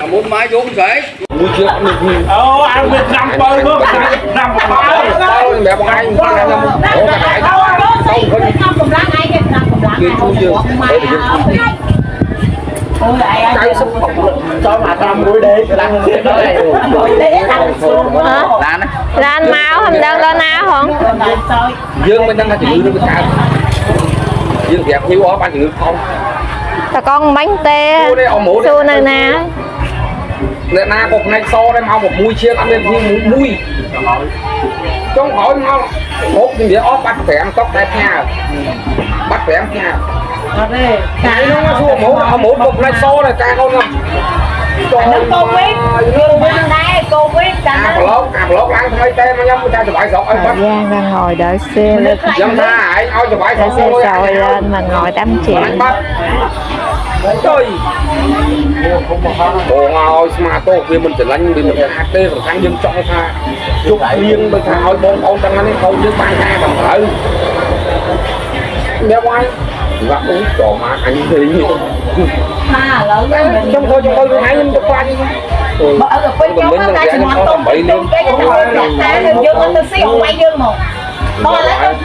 muốn máy vô cái mua chưa ăn được 5 bơ luôn 5 bao mẹ bọn anh không cái sắp cho mà ta muối đấy lan máu không đang có nào không dương mình đang là chữ được cái dương đẹp như ó ba chữ không ta con bánh tê su này nè na một này so đây mau một mùi chiên ăn lên như mùi trong hỏi mau một thì để ó bắt phèn tóc đẹp nha bắt phèn nha cái nó xua một một này so này ca con không cô quyết đây cô quyết cả lót láng thay tem nhắm người ta chụp bài sọt Giang đang ngồi đợi xe lên dân tha hãy ao chụp bài sọt xe sòi lên mà ngồi 8 triệu trời bộ ngồi mà tôi vì mình chỉ lanh vì mình hát tê còn khăn dân trong tha chụp riêng mình tha hỏi bon con trong nó không chứ ban hai bằng thở đeo quay và uống trò mà anh thì trong thôi hai nhân được qua đi ở được quay chung á cái chuyện tôm cái cũng hơi ta dương nó xíu quay dương một to lấy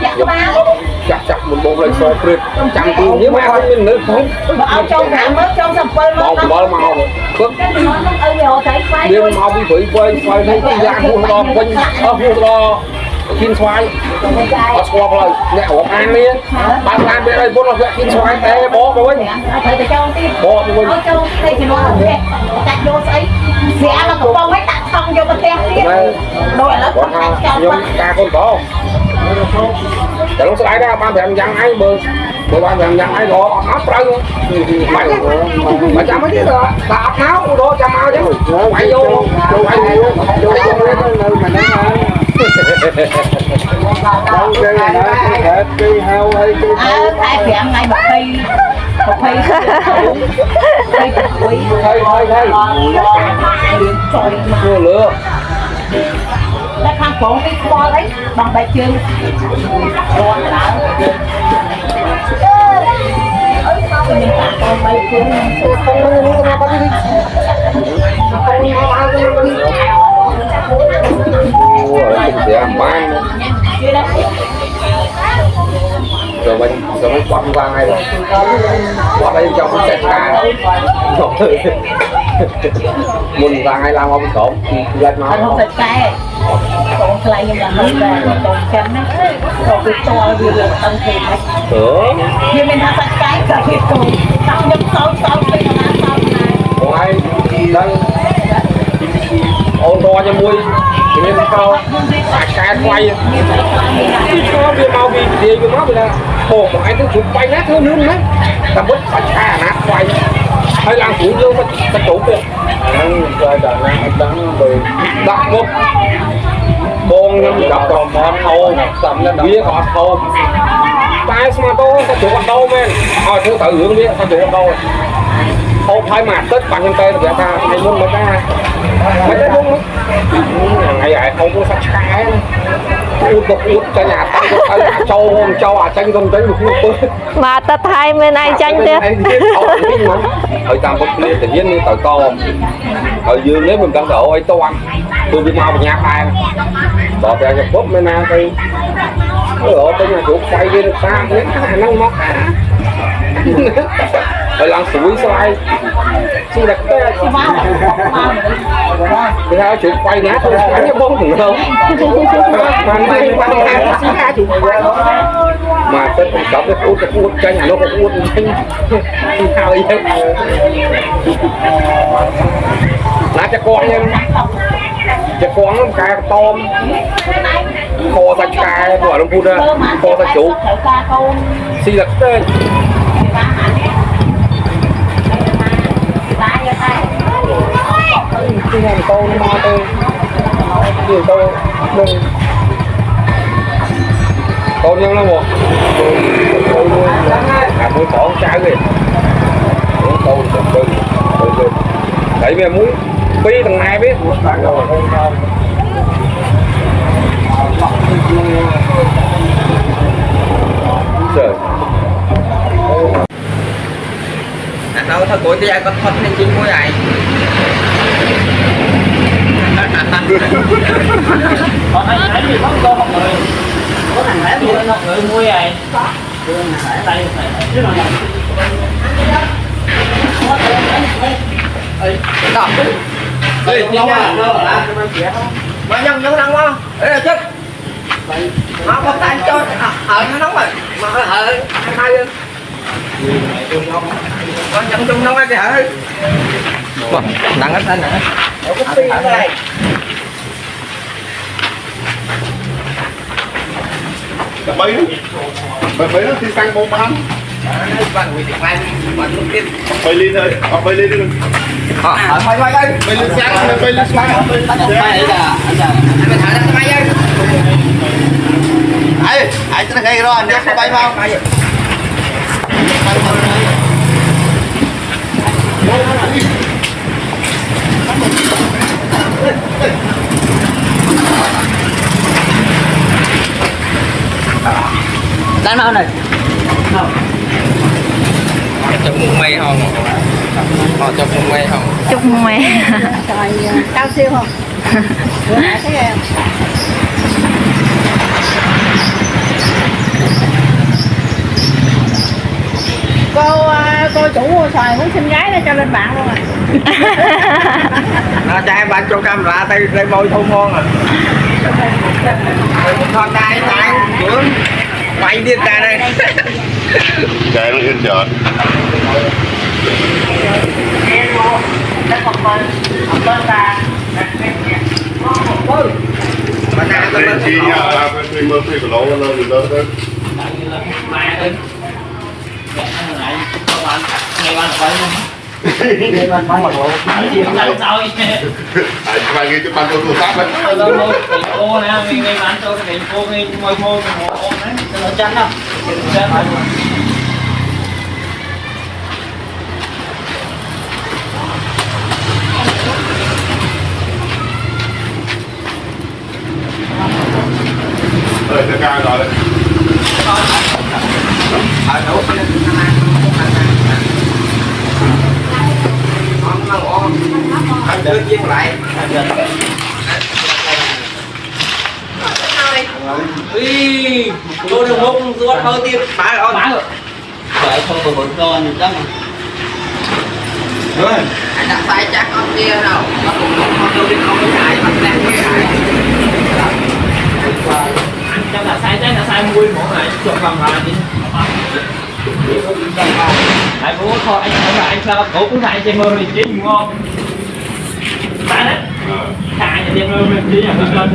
chắc một bộ lời so tuyệt chẳng từ nếu mà không nên nữa không ở trong cả mới trong sập phơi màu màu phước đêm màu bị phơi phơi thấy cái dạng hùn đo quanh hùn đo kinh xoay ở xoa rồi nhẹ của ăn đi bạn ăn bên đây bốn là kinh xoay té bó rồi bó rồi trong đây thì nó đặt vô sấy sẽ là một con mấy đặt xong vô bên kia rồi là con ca con cóแต่ลงสไลด์ได้บ้านแบบยังไอ้เบอร์บ้านแบบยังไอ้รออัพเลยmà chăm mấy cái đó là ấp áo đó chăm áo chứ quay vô quay vô mà nó đâu cái này nó hết cái hao hay thay phèm ngay một khi mưa lửa ta khăn phổ cái co đấy bằng bài chương rồi lại rồi mình quăng qua ngay rồi qua đây trong cái xe ca mình ra ngay làm không trộn lên máu không phải cái còn lại nhưng mà hơi về còn kém đấy còn cái to như là tăng thêm đấy nhưng mình đã cái cái cùng tăng nhân sáu cái nó này còn ai đây ô to cho mui thì nên sao cái quay cho đi mau đi đi cái máu là bộ của anh cứ chụp quay nát hơn nữa đấy ta bứt phải cha nát quay hay làm chủ vô ta chủ được rồi đặt một bông gặp còn món thô bia họ thô tay mà tôi ta chủ còn đâu men hỏi thứ tự hướng bia ta chủ còn đâu thô phải mà tất bằng nhân tê là ta hay muốn mấy cái luôn ngày ấy không có sạch cái út cho nhà tay châu à tranh không tránh được mà ta thay bên ai tranh tiếp thời tam bất liên tự nhiên như tờ to thời dương nếu mình đang đổ ấy to ăn tôi đi mau nhà ai bỏ ra cho bóp bên nào thì ở tới nhà chủ quay đi được xa đến năng móc rồi làm sủi xoay xin đặt cái thì sao chụp quay nát thôi anh em bông thử không mà tất cả các cái út tranh nó có út tranh sao vậy lá cho con nha cho con cái tôm kho ta cài của nó phun ra kho ta chủ xin đặt tên cái hàng tô nó mau tôi nhiều tô đừng tô nhân lắm một muối tỏi trái kìa muối tô từ đẩy về muối pi thằng này biết trời đâu thôi cuối cái con thật nên chính muối này Ê, lâu à? Mà nhân nóng quá. Ê là chết. Nó có tay cho ở nó nóng rồi. Mà ở hai lên. Nó nhân chung nóng cái hả? Nặng hết anh hả? Đâu có tiền này. Bay nó thì sang bông bán. Bay lên thôi, bay lên đi. Thôi đây. Bay lên sang, bay lên sang. Ai cho nó gây rồi, nếu có bay vào. Đánh mau này. Chụp một mây không? Chụp một mây không? Chúc mẹ. Trời cao siêu không? Bữa nãy thấy em. Cô chủ mua xoài muốn xin gái để cho lên bạn luôn à. Nó trai bạn cho camera tay tay môi thu ngon à. Con trai trưởng quay đi ra đây. Cái nó hết chợt. Lên chi nha, mình mơ phi của nó lên từ lớn tới. Anh phải ghi cho bạn tôi thủ pháp đấy. Ô nè, mình bán cho cái thành phố cái môi môi của ô đấy, nó chắn đâu. Rồi, sẽ ca rồi đấy. Anh đưa chiên lại. Ui, tôi được một ruột hơi tiền bán rồi. Bán rồi. Vậy thôi mà vẫn còn chắc. Rồi. Anh đặt tay chắc con kia đâu. Nó cũng không đi không có chạy mà đang cái chạy. Chắc là sai mùi món này chuột vòng lại đi. Tại bố thôi anh không là anh sao cổ cũng lại chơi mơ mình chỉ ngon. Bán đấy. Thả nhà chơi mơ mình chỉ là hơn lên.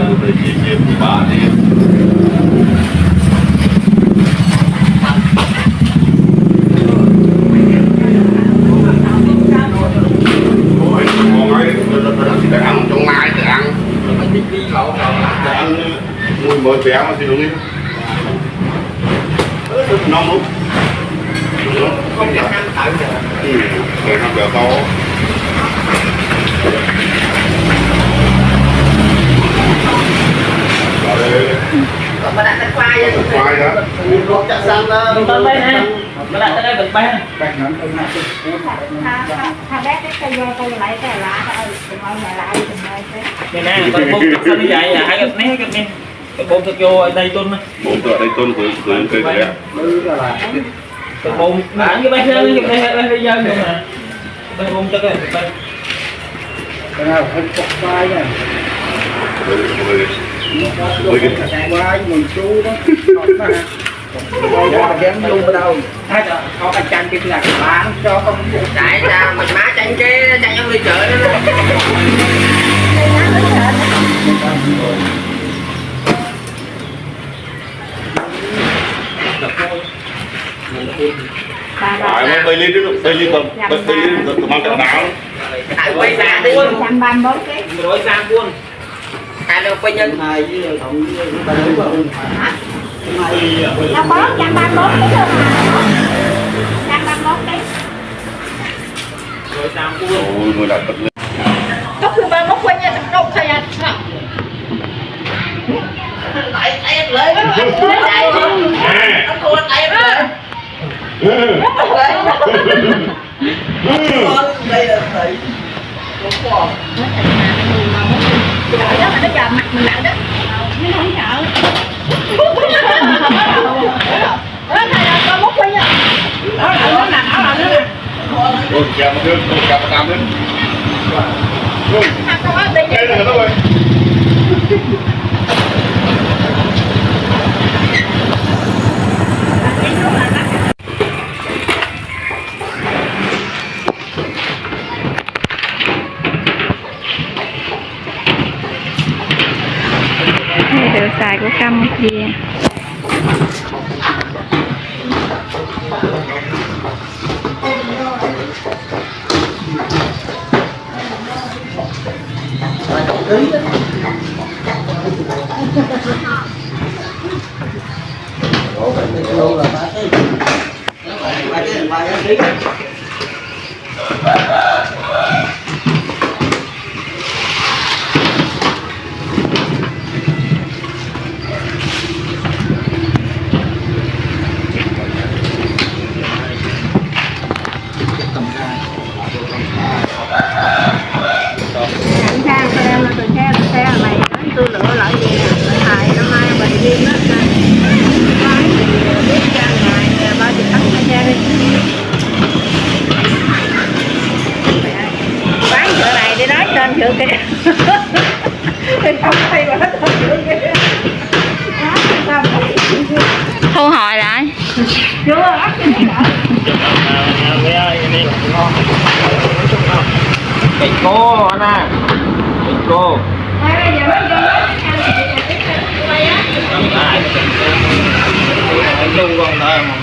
Để ăn trong mai để ăn. Để ăn mùi mới béo mà gì đúng không? Nóng lúc. Không được ăn thử rồi. Để ăn béo to. Còn mà đặt khoai vậy. Khoai đó. Luộc chả xanh đó. Mình tới đây nè. Mình lại tới đây mình bán. Thằng bé cái cây lại cái lá thôi, đừng ơi nhà lại đừng ơi thế. Đây nè, con bông sao như vậy à? Hai cái này. Con bông thật vô ở đây tuần. Bông ở đây tuần của cây đấy. Con bông bán cái bán cái đây bây giờ rồi nè. Con bông cho cái này. Cái nào phải chọc khoai nha. Với cái Khoai mình chú đó. Dám luôn ở đâu? Có cái chanh kia là bán cho không chạy ra mình má chanh kia chanh trong đi chợ đó. Phải bay lên chứ, bay lên tầm mang cả đá. Tại quay ra đi. 134 cái. Rồi sang buôn. Hai đâu quay nhân. Nó bó 134 cái thôi mà. 134 cái. Rồi sang buôn. Ôi, người lại bật lên. Có khi ba mốc quay nha, đâu thay anh. Tại em lấy nó anh lấy đây. Nó thua tay đó. Đây là thầy. Đúng không? Trời đó mà nó chờ mặt mình lại đó. Nó không sợ. Đó thầy là con múc quay nha. Ôi, kèm một đứa, kèm một đám nữa. Ôi, đây là đâu rồi? Rượu xài của Campuchia. Sang cho em là từ xe này tôi lựa lại gì nè, hại năm nay bệnh viên đó nói thì biết ra ngày 30 tháng xe đi bán chợ này đi nói trên chợ kia thì không hay mà hết chợ kia Thu hồi lại. chưa ấp Cái cô nè, cái cô. Luôn con đó mà.